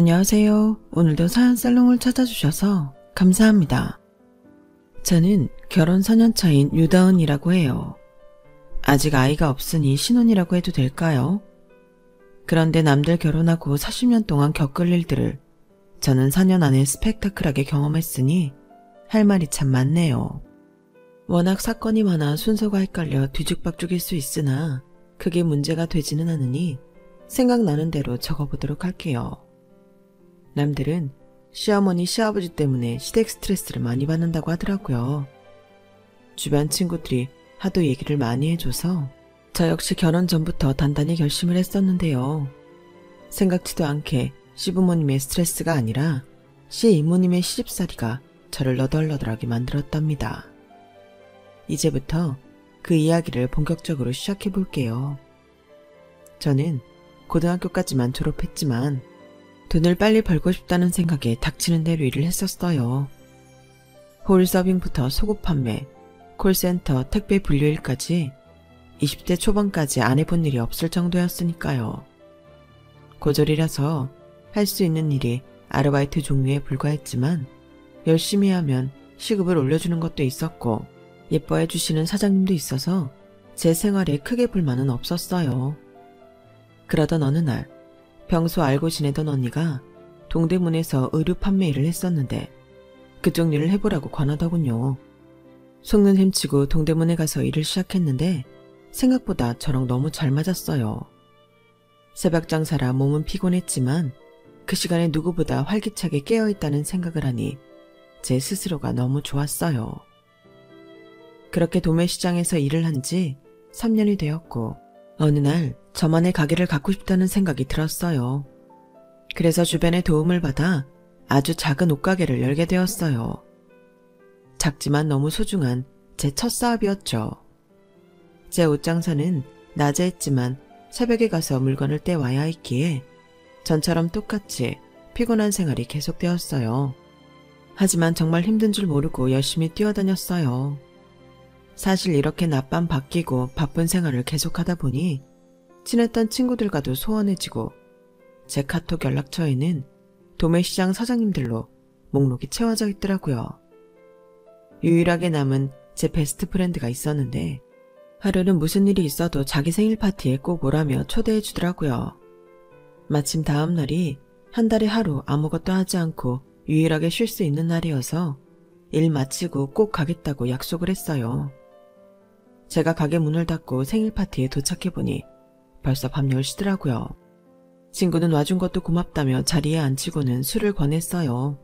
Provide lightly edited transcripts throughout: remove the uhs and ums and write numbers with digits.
안녕하세요. 오늘도 사연살롱을 찾아주셔서 감사합니다. 저는 결혼 4년 차인 유다은이라고 해요. 아직 아이가 없으니 신혼이라고 해도 될까요? 그런데 남들 결혼하고 40년 동안 겪을 일들을 저는 4년 안에 스펙타클하게 경험했으니 할 말이 참 많네요. 워낙 사건이 많아 순서가 헷갈려 뒤죽박죽일 수 있으나 크게 문제가 되지는 않으니 생각나는 대로 적어보도록 할게요. 남들은 시어머니, 시아버지 때문에 시댁 스트레스를 많이 받는다고 하더라고요. 주변 친구들이 하도 얘기를 많이 해줘서 저 역시 결혼 전부터 단단히 결심을 했었는데요. 생각지도 않게 시부모님의 스트레스가 아니라 시이모님의 시집살이가 저를 너덜너덜하게 만들었답니다. 이제부터 그 이야기를 본격적으로 시작해볼게요. 저는 고등학교까지만 졸업했지만 돈을 빨리 벌고 싶다는 생각에 닥치는 대로 일을 했었어요. 홀서빙부터 속옷 판매, 콜센터, 택배 분류일까지 20대 초반까지 안 해본 일이 없을 정도였으니까요. 고졸이라서 할 수 있는 일이 아르바이트 종류에 불과했지만 열심히 하면 시급을 올려주는 것도 있었고 예뻐해 주시는 사장님도 있어서 제 생활에 크게 불만은 없었어요. 그러던 어느 날 평소 알고 지내던 언니가 동대문에서 의류 판매 일을 했었는데 그쪽 일을 해보라고 권하더군요. 속는 셈치고 동대문에 가서 일을 시작했는데 생각보다 저랑 너무 잘 맞았어요. 새벽 장사라 몸은 피곤했지만 그 시간에 누구보다 활기차게 깨어있다는 생각을 하니 제 스스로가 너무 좋았어요. 그렇게 도매시장에서 일을 한 지 3년이 되었고 어느 날 저만의 가게를 갖고 싶다는 생각이 들었어요. 그래서 주변의 도움을 받아 아주 작은 옷가게를 열게 되었어요. 작지만 너무 소중한 제 첫 사업이었죠. 제 옷장사는 낮에 했지만 새벽에 가서 물건을 떼와야 했기에 전처럼 똑같이 피곤한 생활이 계속되었어요. 하지만 정말 힘든 줄 모르고 열심히 뛰어다녔어요. 사실 이렇게 낮밤 바뀌고 바쁜 생활을 계속하다 보니 친했던 친구들과도 소원해지고 제 카톡 연락처에는 도매시장 사장님들로 목록이 채워져 있더라고요. 유일하게 남은 제 베스트 프렌드가 있었는데 하루는 무슨 일이 있어도 자기 생일 파티에 꼭 오라며 초대해 주더라고요. 마침 다음 날이 한 달에 하루 아무것도 하지 않고 유일하게 쉴 수 있는 날이어서 일 마치고 꼭 가겠다고 약속을 했어요. 제가 가게 문을 닫고 생일 파티에 도착해보니 벌써 밤 10시더라고요. 친구는 와준 것도 고맙다며 자리에 앉히고는 술을 권했어요.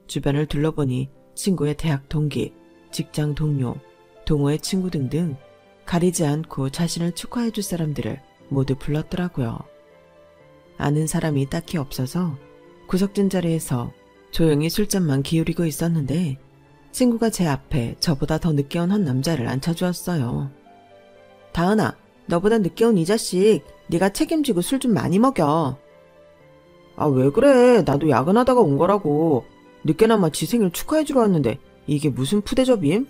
주변을 둘러보니 친구의 대학 동기, 직장 동료, 동호회 친구 등등 가리지 않고 자신을 축하해줄 사람들을 모두 불렀더라고요. 아는 사람이 딱히 없어서 구석진 자리에서 조용히 술잔만 기울이고 있었는데 친구가 제 앞에 저보다 더 늦게 온 한 남자를 앉혀주었어요. 다은아, 너보다 늦게 온 이 자식 네가 책임지고 술 좀 많이 먹여. 아, 왜 그래? 나도 야근하다가 온 거라고. 늦게나마 지 생일 축하해주러 왔는데 이게 무슨 푸대접임?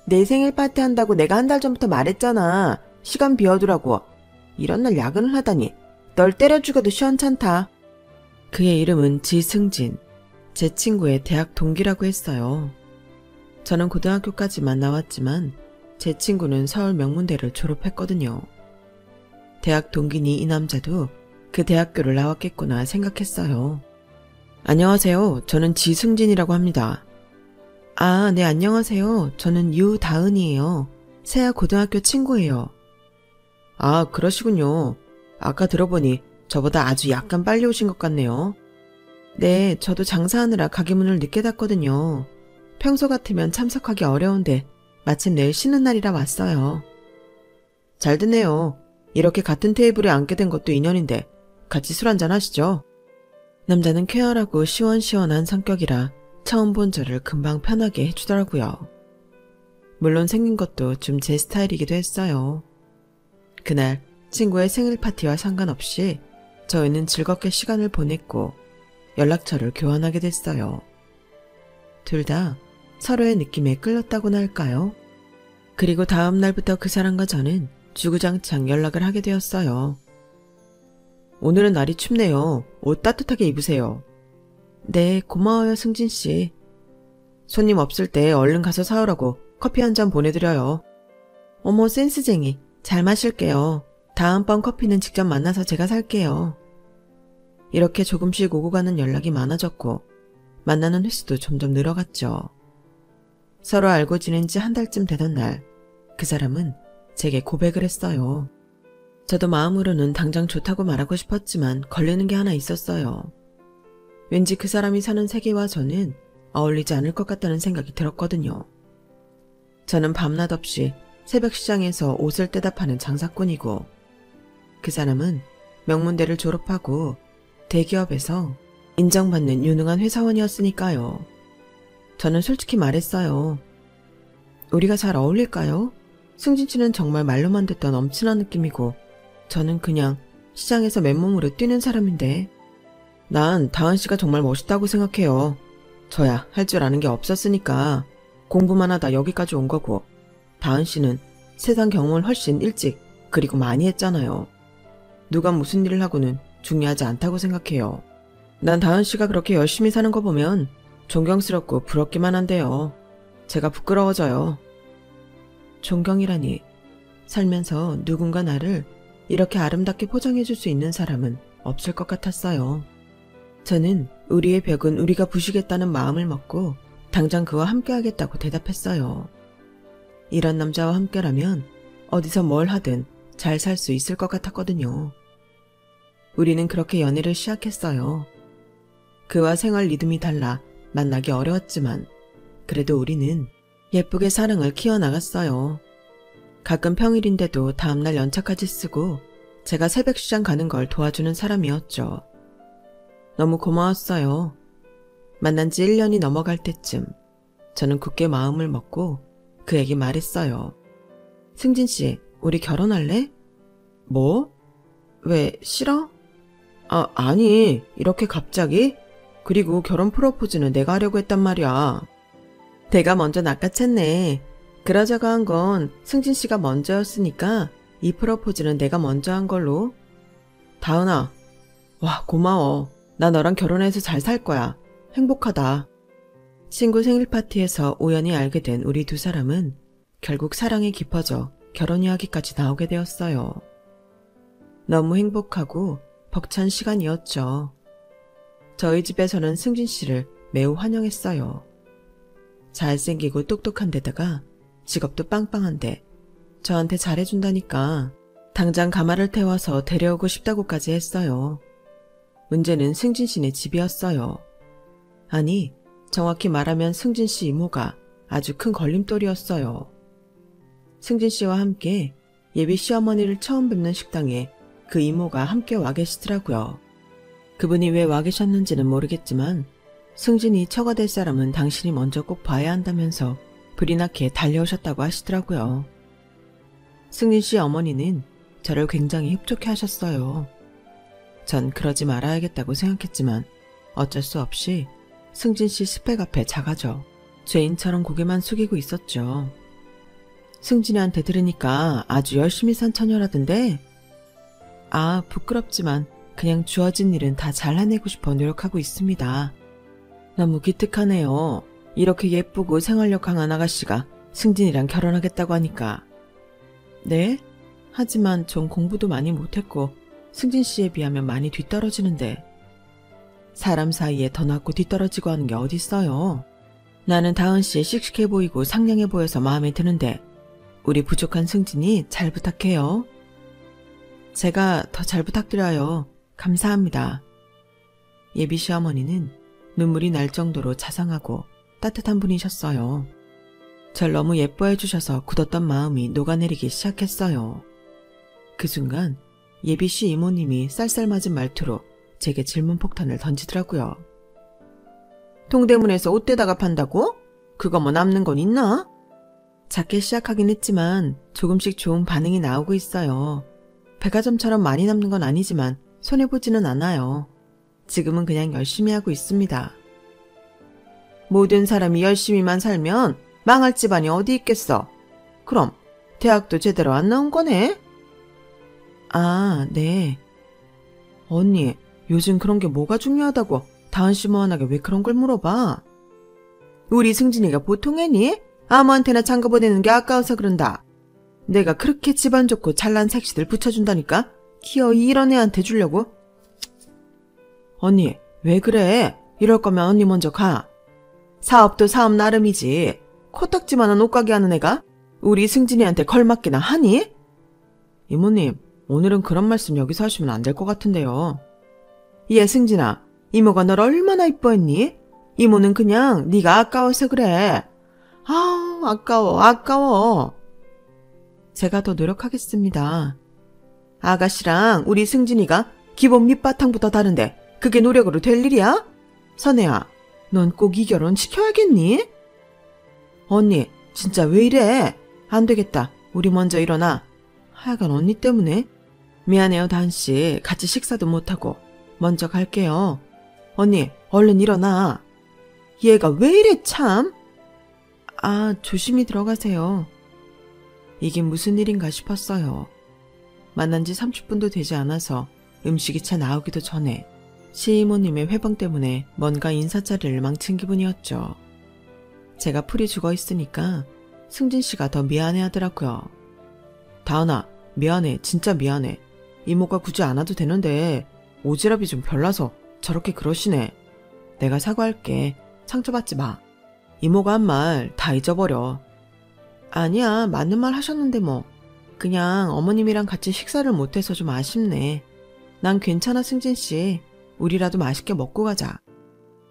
내 생일 파티 한다고 내가 한 달 전부터 말했잖아. 시간 비워두라고. 이런 날 야근을 하다니. 널 때려 죽여도 시원찮다. 그의 이름은 지승진. 제 친구의 대학 동기라고 했어요. 저는 고등학교까지만 나왔지만 제 친구는 서울 명문대를 졸업했거든요. 대학 동기니 이 남자도 그 대학교를 나왔겠구나 생각했어요. 안녕하세요. 저는 지승진이라고 합니다. 아, 네, 안녕하세요. 저는 유다은이에요. 세아 고등학교 친구예요. 아, 그러시군요. 아까 들어보니 저보다 아주 약간 빨리 오신 것 같네요. 네, 저도 장사하느라 가게 문을 늦게 닫거든요. 평소 같으면 참석하기 어려운데 마침 내일 쉬는 날이라 왔어요. 잘 됐네요. 이렇게 같은 테이블에 앉게 된 것도 인연인데 같이 술 한잔 하시죠. 남자는 쾌활하고 시원시원한 성격이라 처음 본 저를 금방 편하게 해주더라고요. 물론 생긴 것도 좀 제 스타일이기도 했어요. 그날 친구의 생일 파티와 상관없이 저희는 즐겁게 시간을 보냈고 연락처를 교환하게 됐어요. 둘 다 서로의 느낌에 끌렸다고나 할까요? 그리고 다음 날부터 그 사람과 저는 주구장창 연락을 하게 되었어요. 오늘은 날이 춥네요. 옷 따뜻하게 입으세요. 네, 고마워요, 승진 씨. 손님 없을 때 얼른 가서 사오라고 커피 한 잔 보내드려요. 어머, 센스쟁이. 잘 마실게요. 다음번 커피는 직접 만나서 제가 살게요. 이렇게 조금씩 오고 가는 연락이 많아졌고 만나는 횟수도 점점 늘어갔죠. 서로 알고 지낸 지 한 달쯤 되던 날, 그 사람은 제게 고백을 했어요. 저도 마음으로는 당장 좋다고 말하고 싶었지만 걸리는 게 하나 있었어요. 왠지 그 사람이 사는 세계와 저는 어울리지 않을 것 같다는 생각이 들었거든요. 저는 밤낮 없이 새벽 시장에서 옷을 떼다 파는 장사꾼이고, 그 사람은 명문대를 졸업하고 대기업에서 인정받는 유능한 회사원이었으니까요. 저는 솔직히 말했어요. 우리가 잘 어울릴까요? 승진 씨는 정말 말로만 듣던 엄친한 느낌이고 저는 그냥 시장에서 맨몸으로 뛰는 사람인데, 난 다은 씨가 정말 멋있다고 생각해요. 저야 할 줄 아는 게 없었으니까 공부만 하다 여기까지 온 거고, 다은 씨는 세상 경험을 훨씬 일찍 그리고 많이 했잖아요. 누가 무슨 일을 하고는 중요하지 않다고 생각해요. 난 다은 씨가 그렇게 열심히 사는 거 보면 존경스럽고 부럽기만 한데요. 제가 부끄러워져요. 존경이라니, 살면서 누군가 나를 이렇게 아름답게 포장해줄 수 있는 사람은 없을 것 같았어요. 저는 우리의 벽은 우리가 부시겠다는 마음을 먹고 당장 그와 함께하겠다고 대답했어요. 이런 남자와 함께라면 어디서 뭘 하든 잘 살 수 있을 것 같았거든요. 우리는 그렇게 연애를 시작했어요. 그와 생활 리듬이 달라 만나기 어려웠지만 그래도 우리는 예쁘게 사랑을 키워나갔어요. 가끔 평일인데도 다음날 연차까지 쓰고 제가 새벽 시장 가는 걸 도와주는 사람이었죠. 너무 고마웠어요. 만난 지 1년이 넘어갈 때쯤 저는 굳게 마음을 먹고 그에게 말했어요. 승진 씨, 우리 결혼할래? 뭐? 왜, 싫어? 아니, 이렇게 갑자기? 그리고 결혼 프로포즈는 내가 하려고 했단 말이야. 내가 먼저 낚아챘네. 그러자고 한 건 승진 씨가 먼저였으니까 이 프로포즈는 내가 먼저 한 걸로. 다은아, 와, 고마워. 나 너랑 결혼해서 잘 살 거야. 행복하다. 친구 생일 파티에서 우연히 알게 된 우리 두 사람은 결국 사랑이 깊어져 결혼 이야기까지 나오게 되었어요. 너무 행복하고 벅찬 시간이었죠. 저희 집에서는 승진 씨를 매우 환영했어요. 잘생기고 똑똑한 데다가 직업도 빵빵한데 저한테 잘해준다니까 당장 가마를 태워서 데려오고 싶다고까지 했어요. 문제는 승진 씨네 집이었어요. 아니, 정확히 말하면 승진 씨 이모가 아주 큰 걸림돌이었어요. 승진 씨와 함께 예비 시어머니를 처음 뵙는 식당에 그 이모가 함께 와 계시더라고요. 그분이 왜 와 계셨는지는 모르겠지만 승진이 처가 될 사람은 당신이 먼저 꼭 봐야 한다면서 불이 나게 달려오셨다고 하시더라고요. 승진 씨 어머니는 저를 굉장히 흡족해 하셨어요. 전 그러지 말아야겠다고 생각했지만 어쩔 수 없이 승진 씨 스펙 앞에 작아져 죄인처럼 고개만 숙이고 있었죠. 승진이한테 들으니까 아주 열심히 산 처녀라던데? 아, 부끄럽지만 그냥 주어진 일은 다 잘 해내고 싶어 노력하고 있습니다. 너무 기특하네요. 이렇게 예쁘고 생활력 강한 아가씨가 승진이랑 결혼하겠다고 하니까. 네? 하지만 전 공부도 많이 못했고 승진 씨에 비하면 많이 뒤떨어지는데. 사람 사이에 더 낫고 뒤떨어지고 하는 게 어딨어요. 나는 다은 씨 씩씩해 보이고 상냥해 보여서 마음에 드는데 우리 부족한 승진이 잘 부탁해요. 제가 더 잘 부탁드려요. 감사합니다. 예비 시어머니는 눈물이 날 정도로 자상하고 따뜻한 분이셨어요. 절 너무 예뻐해 주셔서 굳었던 마음이 녹아내리기 시작했어요. 그 순간 예비 씨 이모님이 쌀쌀맞은 말투로 제게 질문 폭탄을 던지더라고요. 동대문에서 옷 떼다가 판다고? 그거 뭐 남는 건 있나? 작게 시작하긴 했지만 조금씩 좋은 반응이 나오고 있어요. 백화점처럼 많이 남는 건 아니지만 손해보지는 않아요. 지금은 그냥 열심히 하고 있습니다. 모든 사람이 열심히만 살면 망할 집안이 어디 있겠어? 그럼 대학도 제대로 안 나온 거네? 아, 네. 언니, 요즘 그런 게 뭐가 중요하다고 다은시무한하게 왜 그런 걸 물어봐? 우리 승진이가 보통 애니? 아무한테나 장가 보내는 게 아까워서 그런다. 내가 그렇게 집안 좋고 잘난 색시들 붙여준다니까? 기어이 이런 애한테 주려고? 언니, 왜 그래? 이럴 거면 언니 먼저 가. 사업도 사업 나름이지. 코딱지만한 옷가게 하는 애가 우리 승진이한테 걸맞기나 하니? 이모님, 오늘은 그런 말씀 여기서 하시면 안 될 것 같은데요. 얘 승진아, 이모가 널 얼마나 이뻐했니? 이모는 그냥 네가 아까워서 그래. 아우, 아까워. 제가 더 노력하겠습니다. 아가씨랑 우리 승진이가 기본 밑바탕부터 다른데 그게 노력으로 될 일이야? 선혜야, 넌 꼭 이 결혼 시켜야겠니? 언니, 진짜 왜 이래? 안 되겠다. 우리 먼저 일어나. 하여간 언니 때문에. 미안해요, 다은씨. 같이 식사도 못하고. 먼저 갈게요. 언니, 얼른 일어나. 얘가 왜 이래 참? 아, 조심히 들어가세요. 이게 무슨 일인가 싶었어요. 만난 지 30분도 되지 않아서 음식이 채 나오기도 전에 시이모님의 회방 때문에 뭔가 인사자리를 망친 기분이었죠. 제가 풀이 죽어 있으니까 승진 씨가 더 미안해 하더라고요. 다은아, 미안해. 진짜 미안해. 이모가 굳이 안 와도 되는데 오지랖이 좀 별나서 저렇게 그러시네. 내가 사과할게. 상처받지 마. 이모가 한 말 다 잊어버려. 아니야, 맞는 말 하셨는데 뭐. 그냥 어머님이랑 같이 식사를 못해서 좀 아쉽네. 난 괜찮아, 승진씨. 우리라도 맛있게 먹고 가자.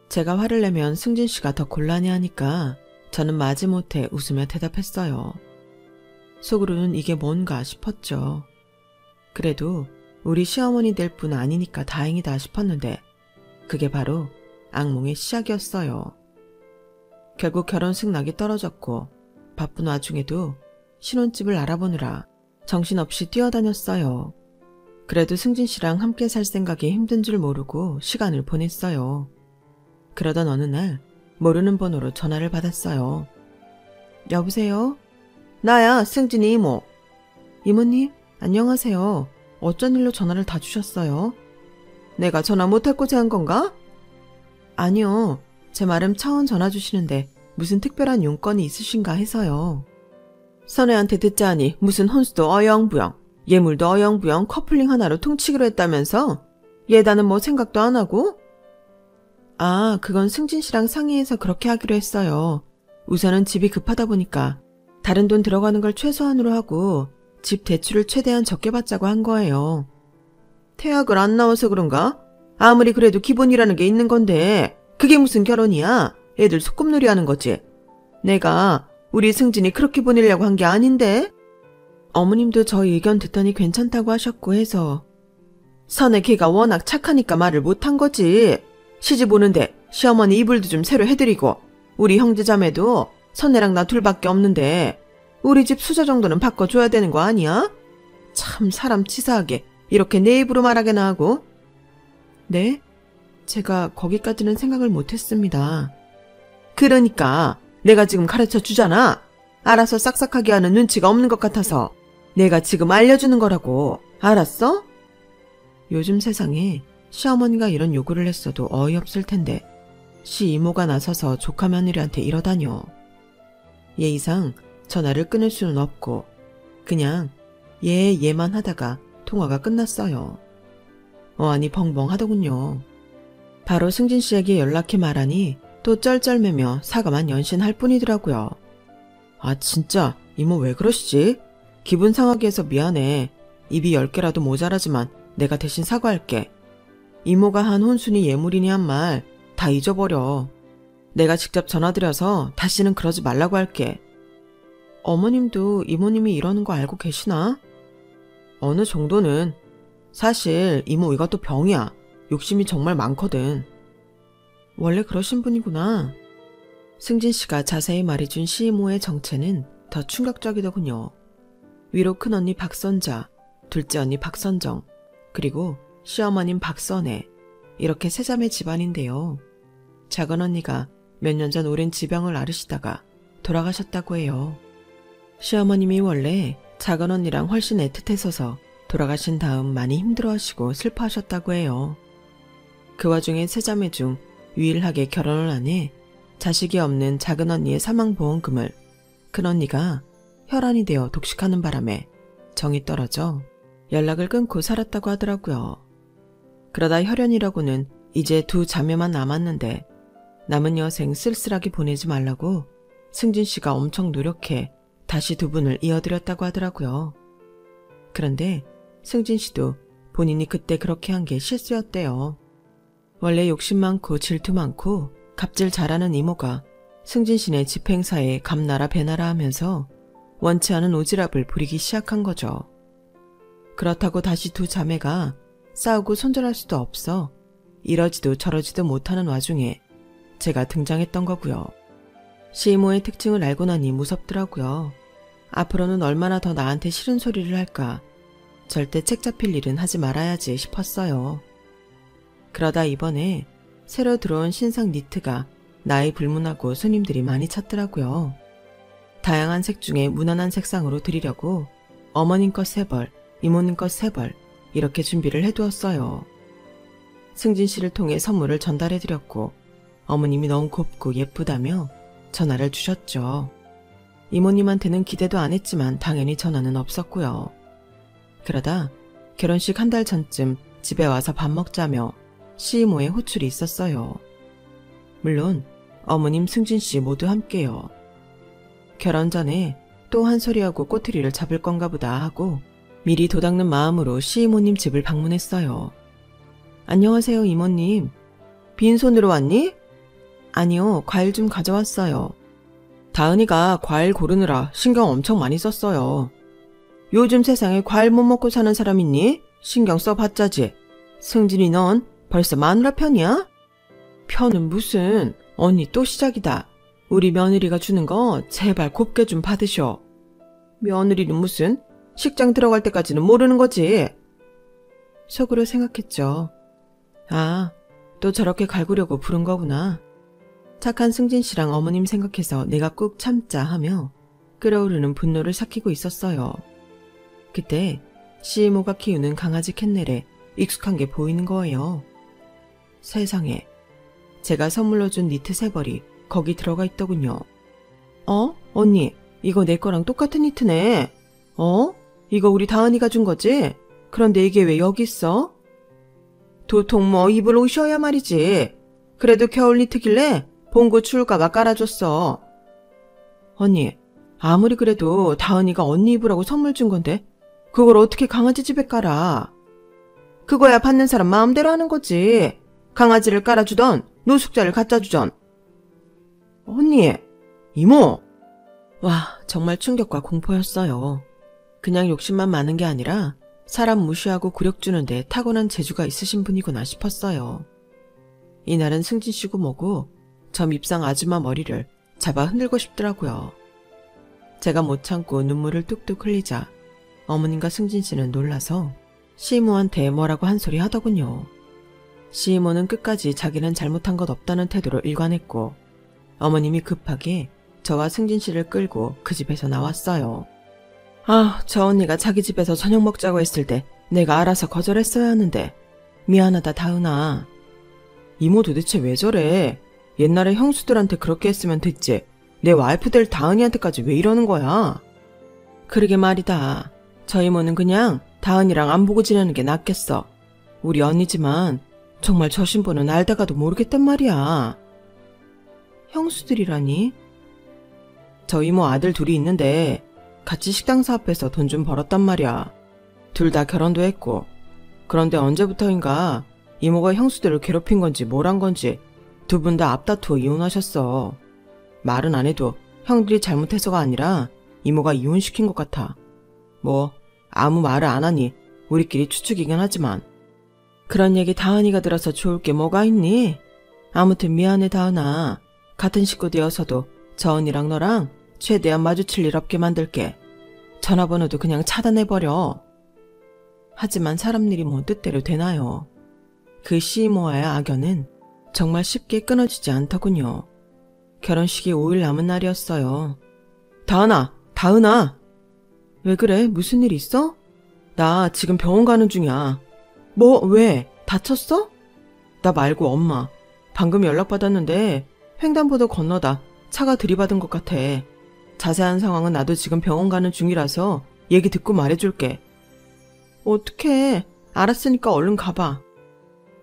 제가 화를 내면 승진씨가 더 곤란해하니까 저는 마지못해 웃으며 대답했어요. 속으로는 이게 뭔가 싶었죠. 그래도 우리 시어머니 될 뿐 아니니까 다행이다 싶었는데 그게 바로 악몽의 시작이었어요. 결국 결혼 승낙이 떨어졌고 바쁜 와중에도 신혼집을 알아보느라 정신없이 뛰어다녔어요. 그래도 승진 씨랑 함께 살 생각이 힘든 줄 모르고 시간을 보냈어요. 그러던 어느 날 모르는 번호로 전화를 받았어요. 여보세요? 나야, 승진이 이모. 이모님, 안녕하세요. 어쩐 일로 전화를 다 주셨어요? 내가 전화 못할 고생한 건가? 아니요. 제 말은 차원 전화 주시는데 무슨 특별한 용건이 있으신가 해서요. 선혜한테 듣자하니 무슨 혼수도 어영부영, 예물도 어영부영 커플링 하나로 퉁치기로 했다면서? 예단은 뭐 생각도 안 하고? 아, 그건 승진 씨랑 상의해서 그렇게 하기로 했어요. 우선은 집이 급하다 보니까 다른 돈 들어가는 걸 최소한으로 하고 집 대출을 최대한 적게 받자고 한 거예요. 태학을 안 나와서 그런가? 아무리 그래도 기본이라는 게 있는 건데 그게 무슨 결혼이야? 애들 소꿉놀이 하는 거지. 내가 우리 승진이 그렇게 보내려고 한 게 아닌데? 어머님도 저희 의견 듣더니 괜찮다고 하셨고 해서. 선의 걔가 워낙 착하니까 말을 못한 거지. 시집 오는데 시어머니 이불도 좀 새로 해드리고 우리 형제자매도 선혜랑 나 둘밖에 없는데 우리 집 수저 정도는 바꿔줘야 되는 거 아니야? 참 사람 치사하게 이렇게 내 입으로 말하게나 하고. 네? 제가 거기까지는 생각을 못했습니다. 그러니까 내가 지금 가르쳐 주잖아. 알아서 싹싹하게 하는 눈치가 없는 것 같아서 내가 지금 알려주는 거라고. 알았어? 요즘 세상에 시어머니가 이런 요구를 했어도 어이없을 텐데 시이모가 나서서 조카 며느리한테 이러다뇨. 예의상 전화를 끊을 수는 없고 그냥 얘만 하다가 통화가 끝났어요. 어안이 벙벙하더군요. 바로 승진 씨에게 연락해 말하니 또 쩔쩔매며 사과만 연신할 뿐이더라고요. 아 진짜 이모 왜 그러시지? 기분 상하게 해서 미안해. 입이 10개라도 모자라지만 내가 대신 사과할게. 이모가 한 혼순이 예물이니 한 말 다 잊어버려. 내가 직접 전화드려서 다시는 그러지 말라고 할게. 어머님도 이모님이 이러는 거 알고 계시나? 어느 정도는. 사실 이모 이것도 병이야. 욕심이 정말 많거든. 원래 그러신 분이구나. 승진 씨가 자세히 말해준 시이모의 정체는 더 충격적이더군요. 위로 큰언니 박선자, 둘째 언니 박선정, 그리고 시어머님 박선혜, 이렇게 세 자매 집안인데요. 작은 언니가 몇 년 전 오랜 지병을 앓으시다가 돌아가셨다고 해요. 시어머님이 원래 작은 언니랑 훨씬 애틋했어서 돌아가신 다음 많이 힘들어하시고 슬퍼하셨다고 해요. 그 와중에 세 자매 중 유일하게 결혼을 안 해 자식이 없는 작은 언니의 사망보험금을 큰언니가 혈안이 되어 독식하는 바람에 정이 떨어져 연락을 끊고 살았다고 하더라고요. 그러다 혈연이라고는 이제 두 자매만 남았는데 남은 여생 쓸쓸하게 보내지 말라고 승진 씨가 엄청 노력해 다시 두 분을 이어드렸다고 하더라고요. 그런데 승진 씨도 본인이 그때 그렇게 한 게 실수였대요. 원래 욕심 많고 질투 많고 갑질 잘하는 이모가 승진 씨네 집 행사에 감나라 배나라 하면서 원치 않은 오지랖을 부리기 시작한 거죠. 그렇다고 다시 두 자매가 싸우고 손절할 수도 없어 이러지도 저러지도 못하는 와중에 제가 등장했던 거고요. 시이모의 특징을 알고 나니 무섭더라고요. 앞으로는 얼마나 더 나한테 싫은 소리를 할까. 절대 책 잡힐 일은 하지 말아야지 싶었어요. 그러다 이번에 새로 들어온 신상 니트가 나이 불문하고 손님들이 많이 찾더라고요. 다양한 색 중에 무난한 색상으로 드리려고 어머님 것 3벌, 이모님 것 3벌 이렇게 준비를 해두었어요. 승진 씨를 통해 선물을 전달해드렸고 어머님이 너무 곱고 예쁘다며 전화를 주셨죠. 이모님한테는 기대도 안 했지만 당연히 전화는 없었고요. 그러다 결혼식 한 달 전쯤 집에 와서 밥 먹자며 시이모의 호출이 있었어요. 물론 어머님 승진 씨 모두 함께요. 결혼 전에 또 한 소리하고 꼬투리를 잡을 건가 보다 하고 미리 도닦는 마음으로 시이모님 집을 방문했어요. 안녕하세요 이모님. 빈손으로 왔니? 아니요, 과일 좀 가져왔어요. 다은이가 과일 고르느라 신경 엄청 많이 썼어요. 요즘 세상에 과일 못 먹고 사는 사람 있니? 신경 써봤자지. 승진이 넌 벌써 마누라 편이야? 편은 무슨, 언니 또 시작이다. 우리 며느리가 주는 거 제발 곱게 좀 받으셔. 며느리는 무슨, 식장 들어갈 때까지는 모르는 거지. 속으로 생각했죠. 아, 또 저렇게 갈구려고 부른 거구나. 착한 승진 씨랑 어머님 생각해서 내가 꾹 참자 하며 끓어오르는 분노를 삭히고 있었어요. 그때 시이모가 키우는 강아지 캔넬에 익숙한 게 보이는 거예요. 세상에, 제가 선물로 준 니트 3벌이 거기 들어가 있더군요. 언니, 이거 내 거랑 똑같은 니트네. 이거 우리 다은이가 준 거지? 그런데 이게 왜 여기 있어? 도통 뭐 입을 오셔야 말이지. 그래도 겨울 니트길래 봉고 추울까봐 깔아줬어. 언니, 아무리 그래도 다은이가 언니 입으라고 선물 준 건데 그걸 어떻게 강아지 집에 깔아? 그거야 받는 사람 마음대로 하는 거지. 강아지를 깔아주던 노숙자를 갖다 주던. 언니, 이모. 와, 정말 충격과 공포였어요. 그냥 욕심만 많은 게 아니라 사람 무시하고 굴욕 주는데 타고난 재주가 있으신 분이구나 싶었어요. 이날은 승진 씨고 뭐고 저 밉상 아줌마 머리를 잡아 흔들고 싶더라고요. 제가 못 참고 눈물을 뚝뚝 흘리자 어머님과 승진 씨는 놀라서 시이모한테 뭐라고 한 소리 하더군요. 시이모는 끝까지 자기는 잘못한 것 없다는 태도로 일관했고 어머님이 급하게 저와 승진 씨를 끌고 그 집에서 나왔어요. 아, 저 언니가 자기 집에서 저녁 먹자고 했을 때 내가 알아서 거절했어야 하는데 미안하다 다은아. 이모 도대체 왜 저래? 옛날에 형수들한테 그렇게 했으면 됐지. 내 와이프 될 다은이한테까지 왜 이러는 거야? 그러게 말이다. 저 이모는 그냥 다은이랑 안 보고 지내는 게 낫겠어. 우리 언니지만 정말 저 신부는 알다가도 모르겠단 말이야. 형수들이라니? 저 이모 아들 둘이 있는데 같이 식당 사업해서 돈 좀 벌었단 말이야. 둘 다 결혼도 했고. 그런데 언제부터인가 이모가 형수들을 괴롭힌 건지 뭘 한 건지 두 분 다 앞다투어 이혼하셨어. 말은 안 해도 형들이 잘못해서가 아니라 이모가 이혼시킨 것 같아. 뭐 아무 말을 안 하니 우리끼리 추측이긴 하지만. 그런 얘기 다은이가 들어서 좋을 게 뭐가 있니? 아무튼 미안해 다은아. 같은 식구 되어서도 저 언니랑 너랑 최대한 마주칠 일 없게 만들게. 전화번호도 그냥 차단해버려. 하지만 사람 일이 뭐 뜻대로 되나요? 그 시이모와의 악연은 정말 쉽게 끊어지지 않더군요. 결혼식이 5일 남은 날이었어요. 다은아! 왜 그래? 무슨 일 있어? 나 지금 병원 가는 중이야. 뭐, 왜? 다쳤어? 나 말고 엄마. 방금 연락받았는데 횡단보도 건너다 차가 들이받은 것 같아. 자세한 상황은 나도 지금 병원 가는 중이라서 얘기 듣고 말해줄게. 어떡해. 알았으니까 얼른 가봐.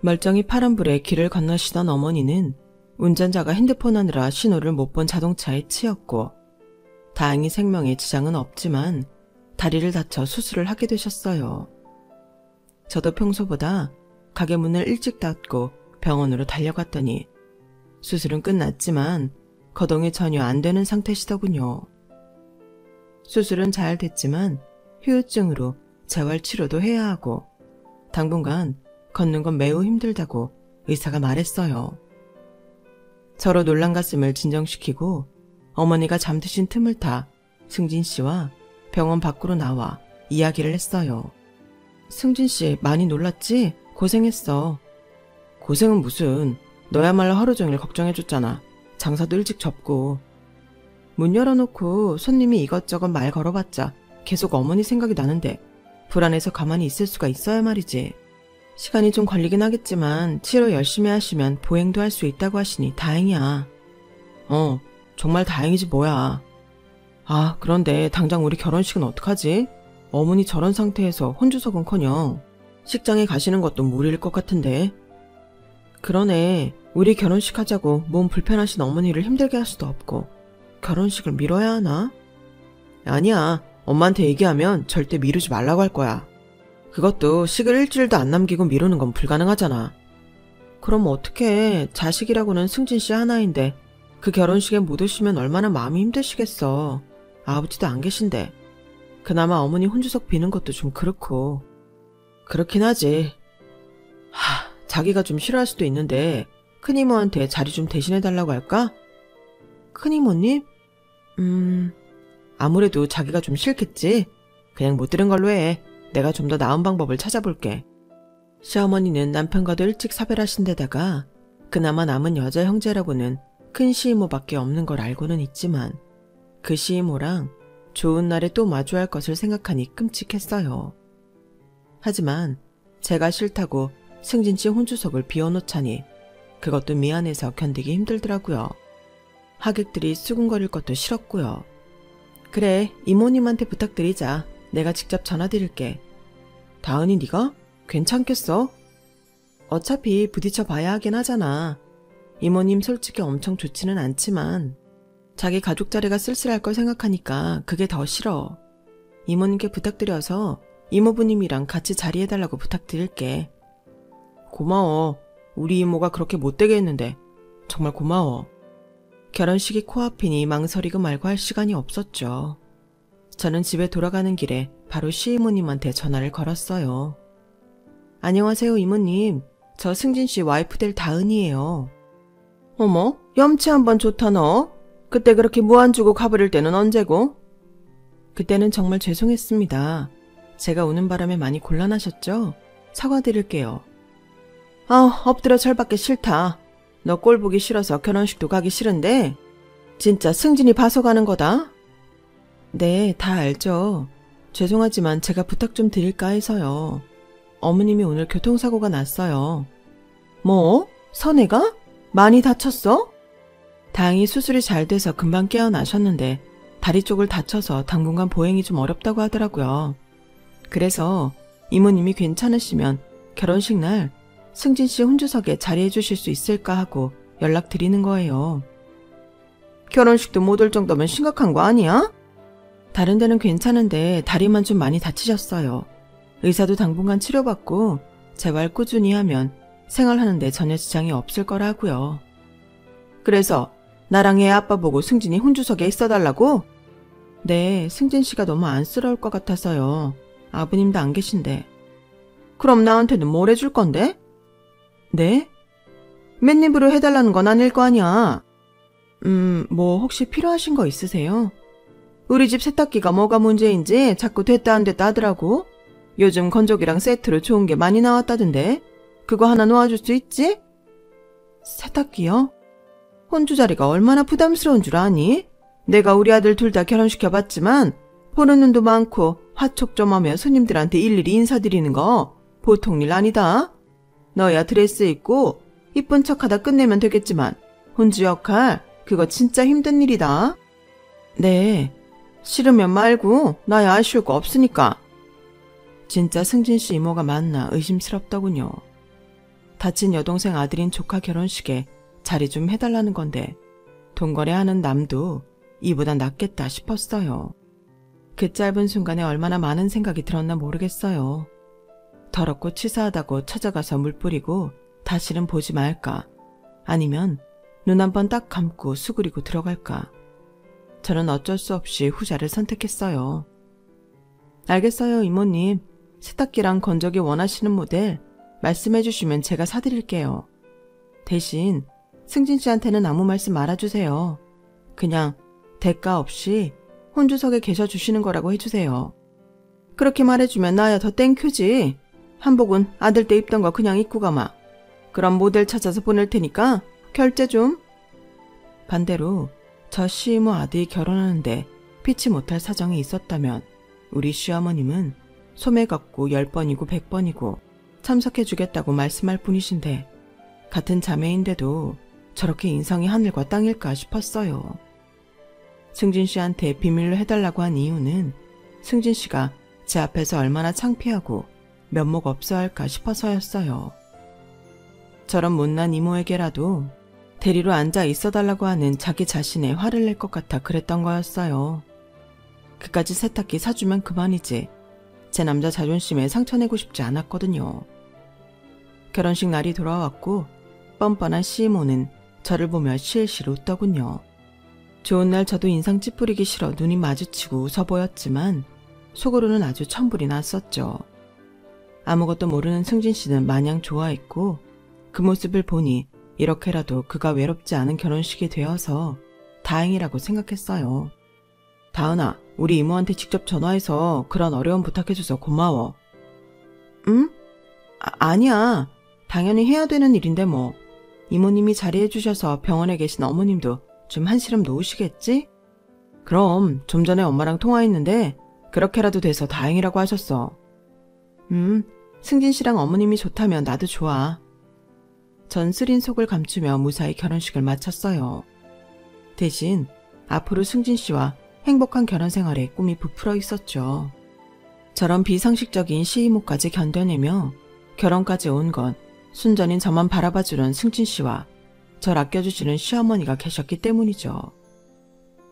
멀쩡히 파란불에 길을 건너시던 어머니는 운전자가 핸드폰 하느라 신호를 못 본 자동차에 치였고 다행히 생명에 지장은 없지만 다리를 다쳐 수술을 하게 되셨어요. 저도 평소보다 가게 문을 일찍 닫고 병원으로 달려갔더니 수술은 끝났지만 거동이 전혀 안 되는 상태시더군요. 수술은 잘 됐지만 후유증으로 재활치료도 해야 하고 당분간 걷는 건 매우 힘들다고 의사가 말했어요. 저로 놀란 가슴을 진정시키고 어머니가 잠드신 틈을 타 승진 씨와 병원 밖으로 나와 이야기를 했어요. 승진 씨 많이 놀랐지? 고생했어. 고생은 무슨, 너야말로 하루 종일 걱정해줬잖아. 장사도 일찍 접고. 문 열어놓고 손님이 이것저것 말 걸어봤자 계속 어머니 생각이 나는데 불안해서 가만히 있을 수가 있어야 말이지. 시간이 좀 걸리긴 하겠지만 치료 열심히 하시면 보행도 할 수 있다고 하시니 다행이야. 정말 다행이지 뭐야. 아, 그런데 당장 우리 결혼식은 어떡하지? 어머니 저런 상태에서 혼주석은커녕 식장에 가시는 것도 무리일 것 같은데. 그러네. 우리 결혼식 하자고 몸 불편하신 어머니를 힘들게 할 수도 없고 결혼식을 미뤄야 하나? 아니야. 엄마한테 얘기하면 절대 미루지 말라고 할 거야. 그것도 식을 일주일도 안 남기고 미루는 건 불가능하잖아. 그럼 어떡해. 자식이라고는 승진 씨 하나인데 그 결혼식에 못 오시면 얼마나 마음이 힘드시겠어. 아버지도 안 계신데. 그나마 어머니 혼주석 비는 것도 좀 그렇고. 그렇긴 하지. 자기가 좀 싫어할 수도 있는데 큰이모한테 자리 좀 대신해달라고 할까? 큰이모님? 아무래도 자기가 좀 싫겠지? 그냥 못 들은 걸로 해. 내가 좀 더 나은 방법을 찾아볼게. 시어머니는 남편과도 일찍 사별하신 데다가 그나마 남은 여자 형제라고는 큰 시이모밖에 없는 걸 알고는 있지만 그 시이모랑 좋은 날에 또 마주할 것을 생각하니 끔찍했어요. 하지만 제가 싫다고 승진 씨 혼주석을 비워놓자니 그것도 미안해서 견디기 힘들더라고요. 하객들이 수군거릴 것도 싫었고요. 그래, 이모님한테 부탁드리자. 내가 직접 전화드릴게. 다은이 네가? 괜찮겠어? 어차피 부딪혀 봐야 하긴 하잖아. 이모님 솔직히 엄청 좋지는 않지만 자기 가족 자리가 쓸쓸할 걸 생각하니까 그게 더 싫어. 이모님께 부탁드려서 이모부님이랑 같이 자리해달라고 부탁드릴게. 고마워. 우리 이모가 그렇게 못되게 했는데 정말 고마워. 결혼식이 코앞이니 망설이고 말고 할 시간이 없었죠. 저는 집에 돌아가는 길에 바로 시이모님한테 전화를 걸었어요. 안녕하세요, 이모님. 저 승진 씨 와이프 될 다은이에요. 어머, 염치 한번 좋다 너. 그때 그렇게 무안 주고 가버릴 때는 언제고? 그때는 정말 죄송했습니다. 제가 우는 바람에 많이 곤란하셨죠? 사과드릴게요. 엎드려 절받기 싫다. 너 꼴 보기 싫어서 결혼식도 가기 싫은데 진짜 승진이 봐서 가는 거다. 네, 다 알죠. 죄송하지만 제가 부탁 좀 드릴까 해서요. 어머님이 오늘 교통사고가 났어요. 뭐? 선혜가? 많이 다쳤어? 다행히 수술이 잘 돼서 금방 깨어나셨는데 다리 쪽을 다쳐서 당분간 보행이 좀 어렵다고 하더라고요. 그래서 이모님이 괜찮으시면 결혼식 날 승진 씨 혼주석에 자리해 주실 수 있을까 하고 연락드리는 거예요. 결혼식도 못 올 정도면 심각한 거 아니야? 다른 데는 괜찮은데 다리만 좀 많이 다치셨어요. 의사도 당분간 치료받고 재활 꾸준히 하면 생활하는 데 전혀 지장이 없을 거라고요. 그래서 나랑 애 아빠 보고 승진이 혼주석에 있어달라고? 네, 승진 씨가 너무 안쓰러울 것 같아서요. 아버님도 안 계신데. 그럼 나한테는 뭘 해줄 건데? 네? 맨입으로 해달라는 건 아닐 거 아니야. 뭐 혹시 필요하신 거 있으세요? 우리 집 세탁기가 뭐가 문제인지 자꾸 됐다 안 됐다 하더라고. 요즘 건조기랑 세트로 좋은 게 많이 나왔다던데. 그거 하나 놓아줄 수 있지? 세탁기요? 혼주 자리가 얼마나 부담스러운 줄 아니? 내가 우리 아들 둘 다 결혼시켜봤지만 보는 눈도 많고 화촉 좀 하며 손님들한테 일일이 인사드리는 거 보통 일 아니다. 너야 드레스 입고 이쁜 척하다 끝내면 되겠지만 혼주 역할 그거 진짜 힘든 일이다. 네, 싫으면 말고 나야 아쉬울 거 없으니까. 진짜 승진 씨 이모가 맞나 의심스럽더군요. 다친 여동생 아들인 조카 결혼식에 자리 좀 해달라는 건데 돈거래하는 남도 이보다 낫겠다 싶었어요. 그 짧은 순간에 얼마나 많은 생각이 들었나 모르겠어요. 더럽고 치사하다고 찾아가서 물 뿌리고 다시는 보지 말까? 아니면 눈 한 번 딱 감고 수그리고 들어갈까? 저는 어쩔 수 없이 후자를 선택했어요. 알겠어요, 이모님. 세탁기랑 건조기 원하시는 모델 말씀해 주시면 제가 사드릴게요. 대신 승진 씨한테는 아무 말씀 말아주세요. 그냥 대가 없이 혼주석에 계셔 주시는 거라고 해주세요. 그렇게 말해주면 나야 더 땡큐지. 한복은 아들 때 입던 거 그냥 입고 가마. 그럼 모델 찾아서 보낼 테니까 결제 좀. 반대로 저 시이모 아들이 결혼하는데 피치 못할 사정이 있었다면 우리 시어머님은 소매 걷고 10번이고 100번이고 참석해주겠다고 말씀할 뿐이신데 같은 자매인데도 저렇게 인성이 하늘과 땅일까 싶었어요. 승진 씨한테 비밀로 해달라고 한 이유는 승진 씨가 제 앞에서 얼마나 창피하고 면목 없어 할까 싶어서였어요. 저런 못난 이모에게라도 대리로 앉아 있어달라고 하는 자기 자신에 화를 낼 것 같아 그랬던 거였어요. 그까지 세탁기 사주면 그만이지 제 남자 자존심에 상처내고 싶지 않았거든요. 결혼식 날이 돌아왔고 뻔뻔한 시이모는 저를 보며 실실 웃더군요. 좋은 날 저도 인상 찌푸리기 싫어 눈이 마주치고 웃어 보였지만 속으로는 아주 천불이 났었죠. 아무것도 모르는 승진 씨는 마냥 좋아했고 그 모습을 보니 이렇게라도 그가 외롭지 않은 결혼식이 되어서 다행이라고 생각했어요. 다은아, 우리 이모한테 직접 전화해서 그런 어려움 부탁해줘서 고마워. 응? 아니야. 당연히 해야 되는 일인데 뭐. 이모님이 자리해주셔서 병원에 계신 어머님도 좀 한시름 놓으시겠지? 그럼 좀 전에 엄마랑 통화했는데 그렇게라도 돼서 다행이라고 하셨어. 승진 씨랑 어머님이 좋다면 나도 좋아. 전 쓰린 속을 감추며 무사히 결혼식을 마쳤어요. 대신 앞으로 승진 씨와 행복한 결혼 생활에 꿈이 부풀어 있었죠. 저런 비상식적인 시이모까지 견뎌내며 결혼까지 온 건 순전히 저만 바라봐주는 승진 씨와 절 아껴주시는 시어머니가 계셨기 때문이죠.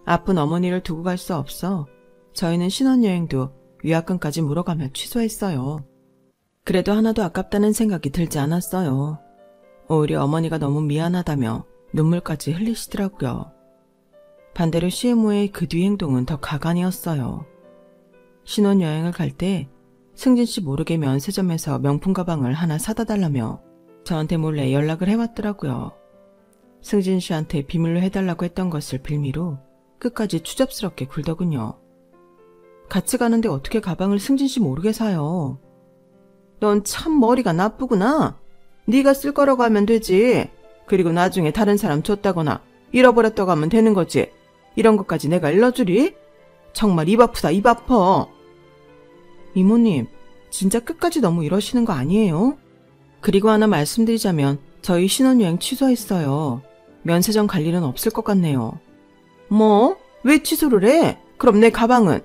아픈 어머니를 두고 갈 수 없어 저희는 신혼여행도 위약금까지 물어가며 취소했어요. 그래도 하나도 아깝다는 생각이 들지 않았어요. 오히려 어머니가 너무 미안하다며 눈물까지 흘리시더라고요. 반대로 시이모의 그 뒤 행동은 더 가관이었어요. 신혼여행을 갈 때 승진 씨 모르게 면세점에서 명품 가방을 하나 사다 달라며 저한테 몰래 연락을 해왔더라고요. 승진 씨한테 비밀로 해달라고 했던 것을 빌미로 끝까지 추잡스럽게 굴더군요. 같이 가는데 어떻게 가방을 승진 씨 모르게 사요? 넌 참 머리가 나쁘구나. 네가 쓸 거라고 하면 되지. 그리고 나중에 다른 사람 줬다거나 잃어버렸다고 하면 되는 거지. 이런 것까지 내가 일러주리? 정말 입 아프다, 입 아파. 이모님, 진짜 끝까지 너무 이러시는 거 아니에요? 그리고 하나 말씀드리자면 저희 신혼여행 취소했어요. 면세점 갈 일은 없을 것 같네요. 뭐? 왜 취소를 해? 그럼 내 가방은?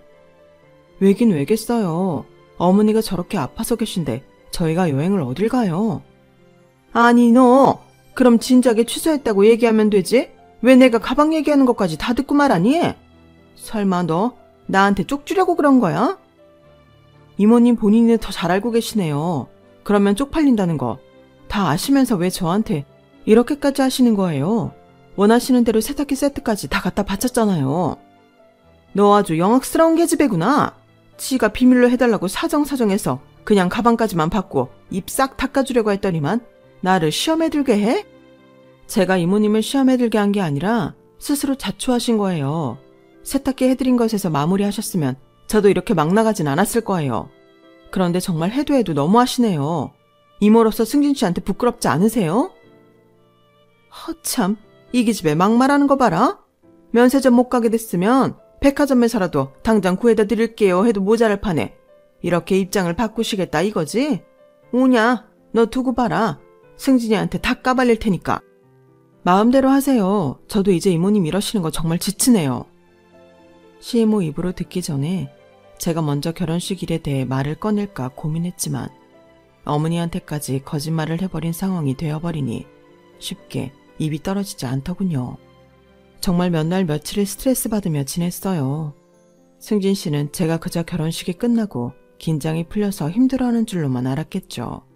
왜긴 왜겠어요. 어머니가 저렇게 아파서 계신데 저희가 여행을 어딜 가요? 아니 너 그럼 진작에 취소했다고 얘기하면 되지? 왜 내가 가방 얘기하는 것까지 다 듣고 말하니? 설마 너 나한테 쪽주려고 그런 거야? 이모님 본인이 더 잘 알고 계시네요. 그러면 쪽팔린다는 거 다 아시면서 왜 저한테 이렇게까지 하시는 거예요? 원하시는 대로 세탁기 세트까지 다 갖다 바쳤잖아요. 너 아주 영악스러운 계집애구나. 지가 비밀로 해달라고 사정사정해서 그냥 가방까지만 받고 입 싹 닦아주려고 했더니만 나를 시험에 들게 해? 제가 이모님을 시험에 들게 한 게 아니라 스스로 자초하신 거예요. 세탁기 해드린 것에서 마무리하셨으면 저도 이렇게 막 나가진 않았을 거예요. 그런데 정말 해도 너무하시네요. 이모로서 승진 씨한테 부끄럽지 않으세요? 허참, 이 기집애 막말하는 거 봐라. 면세점 못 가게 됐으면 백화점에서라도 당장 구해다 드릴게요 해도 모자랄 판에 이렇게 입장을 바꾸시겠다 이거지? 오냐, 너 두고 봐라. 승진이한테 다 까발릴 테니까. 마음대로 하세요. 저도 이제 이모님 이러시는 거 정말 지치네요. 시이모 입으로 듣기 전에 제가 먼저 결혼식 일에 대해 말을 꺼낼까 고민했지만 어머니한테까지 거짓말을 해버린 상황이 되어버리니 쉽게 입이 떨어지지 않더군요. 정말 몇 날 며칠을 스트레스 받으며 지냈어요. 승진 씨는 제가 그저 결혼식이 끝나고 긴장이 풀려서 힘들어하는 줄로만 알았겠죠.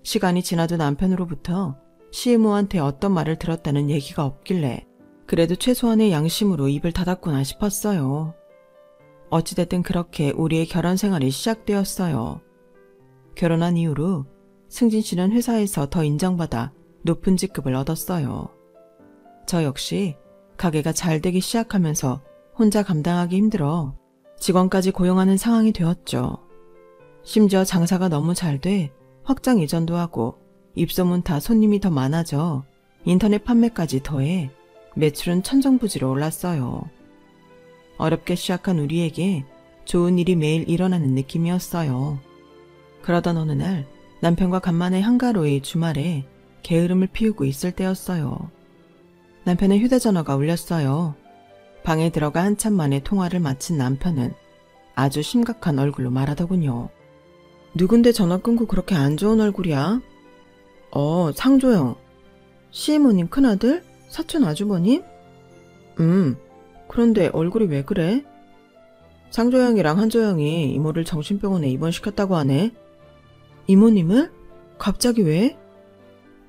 시간이 지나도 남편으로부터 시이모한테 어떤 말을 들었다는 얘기가 없길래 그래도 최소한의 양심으로 입을 닫았구나 싶었어요. 어찌됐든 그렇게 우리의 결혼 생활이 시작되었어요. 결혼한 이후로 승진 씨는 회사에서 더 인정받아 높은 직급을 얻었어요. 저 역시 가게가 잘 되기 시작하면서 혼자 감당하기 힘들어 직원까지 고용하는 상황이 되었죠. 심지어 장사가 너무 잘 돼 확장 이전도 하고 입소문 타 손님이 더 많아져 인터넷 판매까지 더해 매출은 천정부지로 올랐어요. 어렵게 시작한 우리에게 좋은 일이 매일 일어나는 느낌이었어요. 그러던 어느 날 남편과 간만에 한가로이 주말에 게으름을 피우고 있을 때였어요. 남편의 휴대전화가 울렸어요. 방에 들어가 한참 만에 통화를 마친 남편은 아주 심각한 얼굴로 말하더군요. 누군데 전화 끊고 그렇게 안 좋은 얼굴이야? 상조영. 시이모님 큰아들? 사촌 아주버님? 그런데 얼굴이 왜 그래? 상조영이랑 한조영이 이모를 정신병원에 입원시켰다고 하네. 이모님을? 갑자기 왜?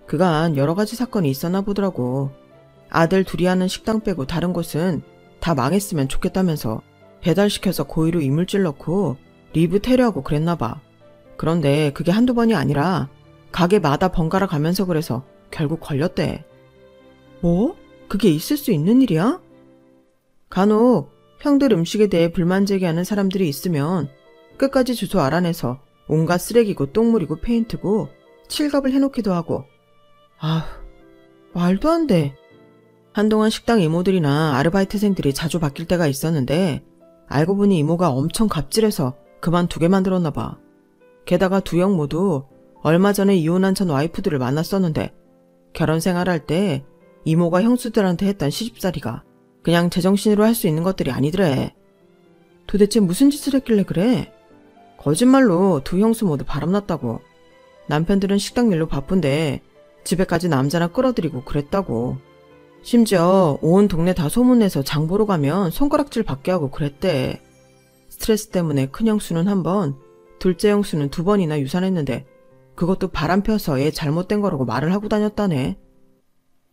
그간 여러 가지 사건이 있었나 보더라고. 아들 둘이 하는 식당 빼고 다른 곳은 다 망했으면 좋겠다면서 배달시켜서 고의로 이물질 넣고 리브 테러하고 그랬나 봐. 그런데 그게 한두 번이 아니라 가게마다 번갈아 가면서 그래서 결국 걸렸대. 뭐? 그게 있을 수 있는 일이야? 간혹 형들 음식에 대해 불만 제기하는 사람들이 있으면 끝까지 주소 알아내서 온갖 쓰레기고 똥물이고 페인트고 칠갑을 해놓기도 하고. 아휴, 말도 안 돼. 한동안 식당 이모들이나 아르바이트생들이 자주 바뀔 때가 있었는데 알고 보니 이모가 엄청 갑질해서 그만두게 만들었나 봐. 게다가 두 형 모두 얼마 전에 이혼한 전 와이프들을 만났었는데 결혼 생활할 때 이모가 형수들한테 했던 시집살이가 그냥 제정신으로 할 수 있는 것들이 아니더래. 도대체 무슨 짓을 했길래 그래? 거짓말로 두 형수 모두 바람났다고. 남편들은 식당 일로 바쁜데 집에까지 남자나 끌어들이고 그랬다고. 심지어 온 동네 다 소문내서 장 보러 가면 손가락질 받게 하고 그랬대. 스트레스 때문에 큰 형수는 한 번, 둘째 형수는 2번이나 유산했는데 그것도 바람 펴서 애 잘못된 거라고 말을 하고 다녔다네.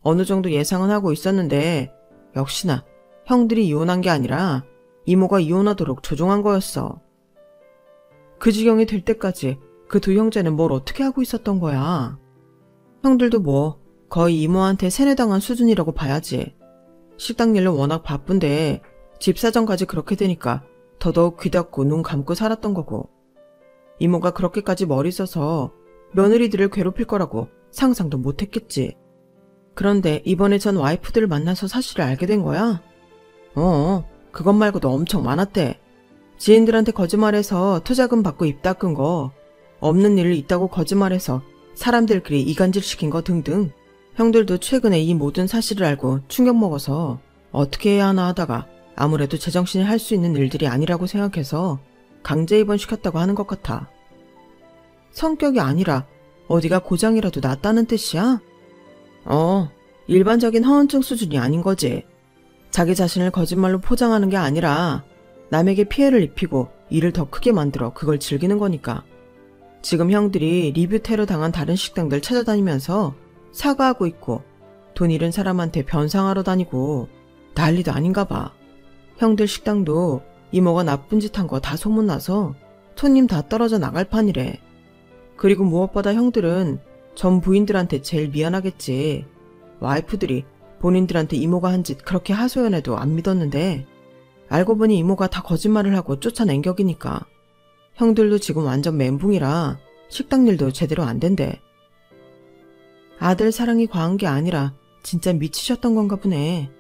어느 정도 예상은 하고 있었는데 역시나 형들이 이혼한 게 아니라 이모가 이혼하도록 조종한 거였어. 그 지경이 될 때까지 그 두 형제는 뭘 어떻게 하고 있었던 거야. 형들도 뭐 거의 이모한테 세뇌당한 수준이라고 봐야지. 식당 일로 워낙 바쁜데 집 사정까지 그렇게 되니까 더더욱 귀 닫고 눈 감고 살았던 거고. 이모가 그렇게까지 머리 써서 며느리들을 괴롭힐 거라고 상상도 못했겠지. 그런데 이번에 전 와이프들을 만나서 사실을 알게 된 거야. 그것 말고도 엄청 많았대. 지인들한테 거짓말해서 투자금 받고 입 닦은 거, 없는 일 있다고 거짓말해서 사람들끼리 이간질시킨 거 등등. 형들도 최근에 이 모든 사실을 알고 충격 먹어서 어떻게 해야 하나 하다가 아무래도 제정신이 할 수 있는 일들이 아니라고 생각해서 강제 입원시켰다고 하는 것 같아. 성격이 아니라 어디가 고장이라도 났다는 뜻이야? 일반적인 허언증 수준이 아닌 거지. 자기 자신을 거짓말로 포장하는 게 아니라 남에게 피해를 입히고 일을 더 크게 만들어 그걸 즐기는 거니까. 지금 형들이 리뷰 테러 당한 다른 식당들 찾아다니면서 사과하고 있고 돈 잃은 사람한테 변상하러 다니고 난리도 아닌가 봐. 형들 식당도 이모가 나쁜 짓 한 거 다 소문나서 손님 다 떨어져 나갈 판이래. 그리고 무엇보다 형들은 전 부인들한테 제일 미안하겠지. 와이프들이 본인들한테 이모가 한 짓 그렇게 하소연해도 안 믿었는데 알고 보니 이모가 다 거짓말을 하고 쫓아낸 격이니까. 형들도 지금 완전 멘붕이라 식당 일도 제대로 안 된대. 아들 사랑이 과한 게 아니라 진짜 미치셨던 건가 보네.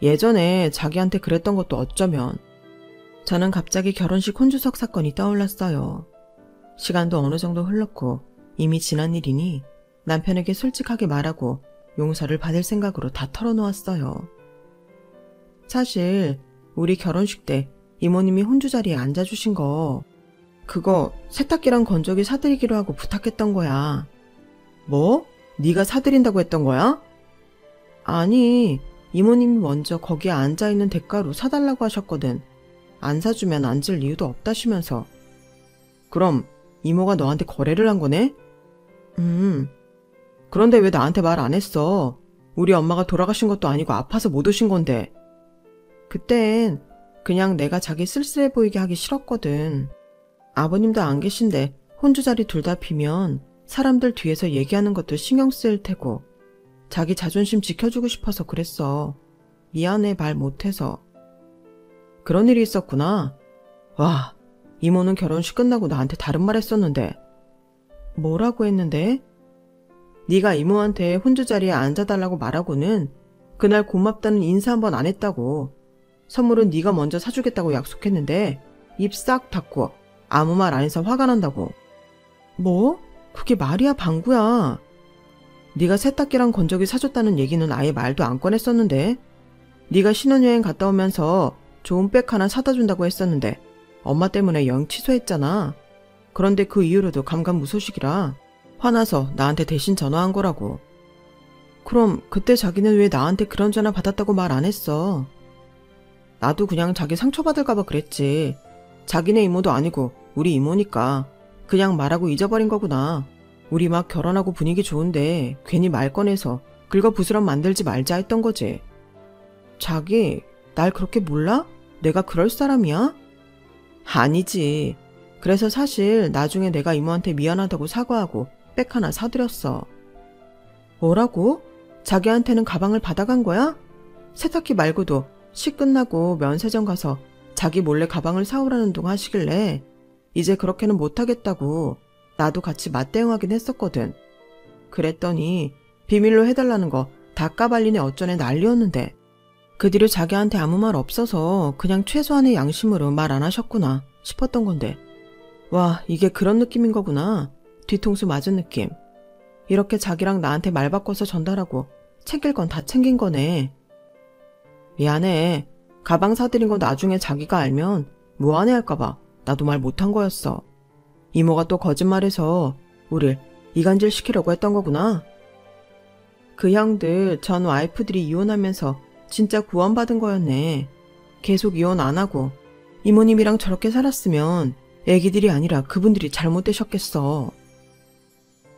예전에 자기한테 그랬던 것도 어쩌면. 저는 갑자기 결혼식 혼주석 사건이 떠올랐어요. 시간도 어느 정도 흘렀고 이미 지난 일이니 남편에게 솔직하게 말하고 용서를 받을 생각으로 다 털어놓았어요. 사실 우리 결혼식 때 이모님이 혼주 자리에 앉아주신 거 그거 세탁기랑 건조기 사드리기로 하고 부탁했던 거야. 뭐? 네가 사드린다고 했던 거야? 아니, 이모님이 먼저 거기에 앉아있는 대가로 사달라고 하셨거든. 안 사주면 앉을 이유도 없다시면서. 그럼 이모가 너한테 거래를 한 거네? 그런데 왜 나한테 말 안 했어? 우리 엄마가 돌아가신 것도 아니고 아파서 못 오신 건데. 그땐 그냥 내가 자기 쓸쓸해 보이게 하기 싫었거든. 아버님도 안 계신데 혼주 자리 둘 다 비면 사람들 뒤에서 얘기하는 것도 신경 쓰일 테고 자기 자존심 지켜주고 싶어서 그랬어. 미안해 말 못해서. 그런 일이 있었구나. 와, 이모는 결혼식 끝나고 나한테 다른 말 했었는데. 뭐라고 했는데? 네가 이모한테 혼주 자리에 앉아달라고 말하고는 그날 고맙다는 인사 한 번 안 했다고. 선물은 네가 먼저 사주겠다고 약속했는데 입 싹 닫고 아무 말 안 해서 화가 난다고. 뭐? 그게 말이야 방구야. 네가 세탁기랑 건조기 사줬다는 얘기는 아예 말도 안 꺼냈었는데. 네가 신혼여행 갔다 오면서 좋은 백 하나 사다 준다고 했었는데 엄마 때문에 여행 취소했잖아. 그런데 그 이후로도 감감무소식이라 화나서 나한테 대신 전화한 거라고. 그럼 그때 자기는 왜 나한테 그런 전화 받았다고 말 안 했어? 나도 그냥 자기 상처받을까봐 그랬지. 자기네 이모도 아니고 우리 이모니까 그냥 말하고 잊어버린 거구나. 우리 막 결혼하고 분위기 좋은데 괜히 말 꺼내서 긁어부스럼 만들지 말자 했던 거지. 자기 날 그렇게 몰라? 내가 그럴 사람이야? 아니지. 그래서 사실 나중에 내가 이모한테 미안하다고 사과하고 백 하나 사드렸어. 뭐라고? 자기한테는 가방을 받아간 거야? 세탁기 말고도 식 끝나고 면세점 가서 자기 몰래 가방을 사오라는 둥 하시길래 이제 그렇게는 못하겠다고 나도 같이 맞대응하긴 했었거든. 그랬더니 비밀로 해달라는 거 다 까발리네 어쩌네 난리였는데 그 뒤로 자기한테 아무 말 없어서 그냥 최소한의 양심으로 말 안 하셨구나 싶었던 건데. 와, 이게 그런 느낌인 거구나. 뒤통수 맞은 느낌. 이렇게 자기랑 나한테 말 바꿔서 전달하고 챙길 건 다 챙긴 거네. 미안해. 가방 사드린 거 나중에 자기가 알면 무안해 할까봐 나도 말 못한 거였어. 이모가 또 거짓말해서 우릴 이간질 시키려고 했던 거구나. 그 형들 전 와이프들이 이혼하면서 진짜 구원받은 거였네. 계속 이혼 안 하고 이모님이랑 저렇게 살았으면 애기들이 아니라 그분들이 잘못되셨겠어.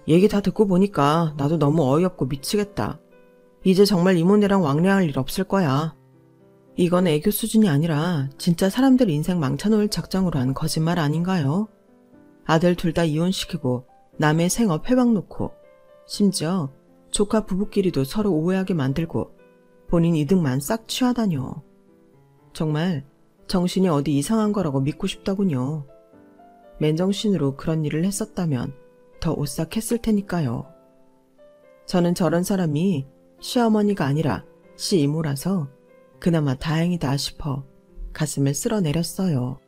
얘기 다 듣고 보니까 나도 너무 어이없고 미치겠다. 이제 정말 이모네랑 왕래할 일 없을 거야. 이건 애교 수준이 아니라 진짜 사람들 인생 망쳐놓을 작정으로 한 거짓말 아닌가요? 아들 둘 다 이혼시키고 남의 생업 회방 놓고 심지어 조카 부부끼리도 서로 오해하게 만들고 본인 이득만 싹 취하다뇨. 정말 정신이 어디 이상한 거라고 믿고 싶더군요. 맨정신으로 그런 일을 했었다면 더 오싹했을 테니까요. 저는 저런 사람이 시어머니가 아니라 시이모라서 그나마 다행이다 싶어 가슴을 쓸어내렸어요.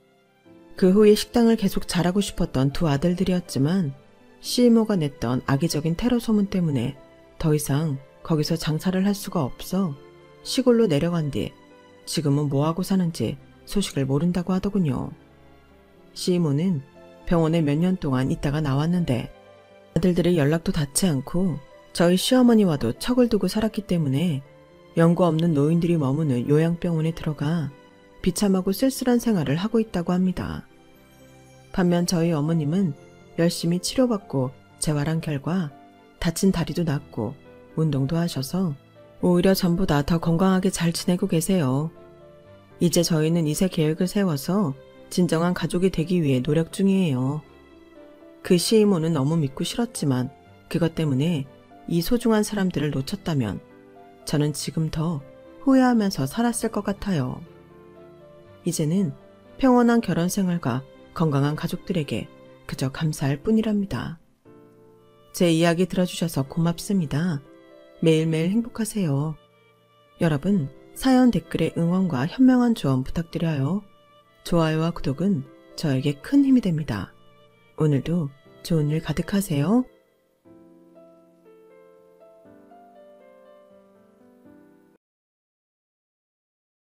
그 후에 식당을 계속 잘하고 싶었던 두 아들들이었지만 시이모가 냈던 악의적인 테러 소문 때문에 더 이상 거기서 장사를 할 수가 없어 시골로 내려간 뒤 지금은 뭐하고 사는지 소식을 모른다고 하더군요. 시이모는 병원에 몇 년 동안 있다가 나왔는데 아들들의 연락도 닿지 않고 저희 시어머니와도 척을 두고 살았기 때문에 연고 없는 노인들이 머무는 요양병원에 들어가 비참하고 쓸쓸한 생활을 하고 있다고 합니다. 반면 저희 어머님은 열심히 치료받고 재활한 결과 다친 다리도 낫고 운동도 하셔서 오히려 전보다 더 건강하게 잘 지내고 계세요. 이제 저희는 이세 계획을 세워서 진정한 가족이 되기 위해 노력 중이에요. 그 시이모는 너무 믿고 싫었지만 그것 때문에 이 소중한 사람들을 놓쳤다면 저는 지금 더 후회하면서 살았을 것 같아요. 이제는 평온한 결혼 생활과 건강한 가족들에게 그저 감사할 뿐이랍니다. 제 이야기 들어주셔서 고맙습니다. 매일매일 행복하세요. 여러분, 사연 댓글에 응원과 현명한 조언 부탁드려요. 좋아요와 구독은 저에게 큰 힘이 됩니다. 오늘도 좋은 일 가득하세요.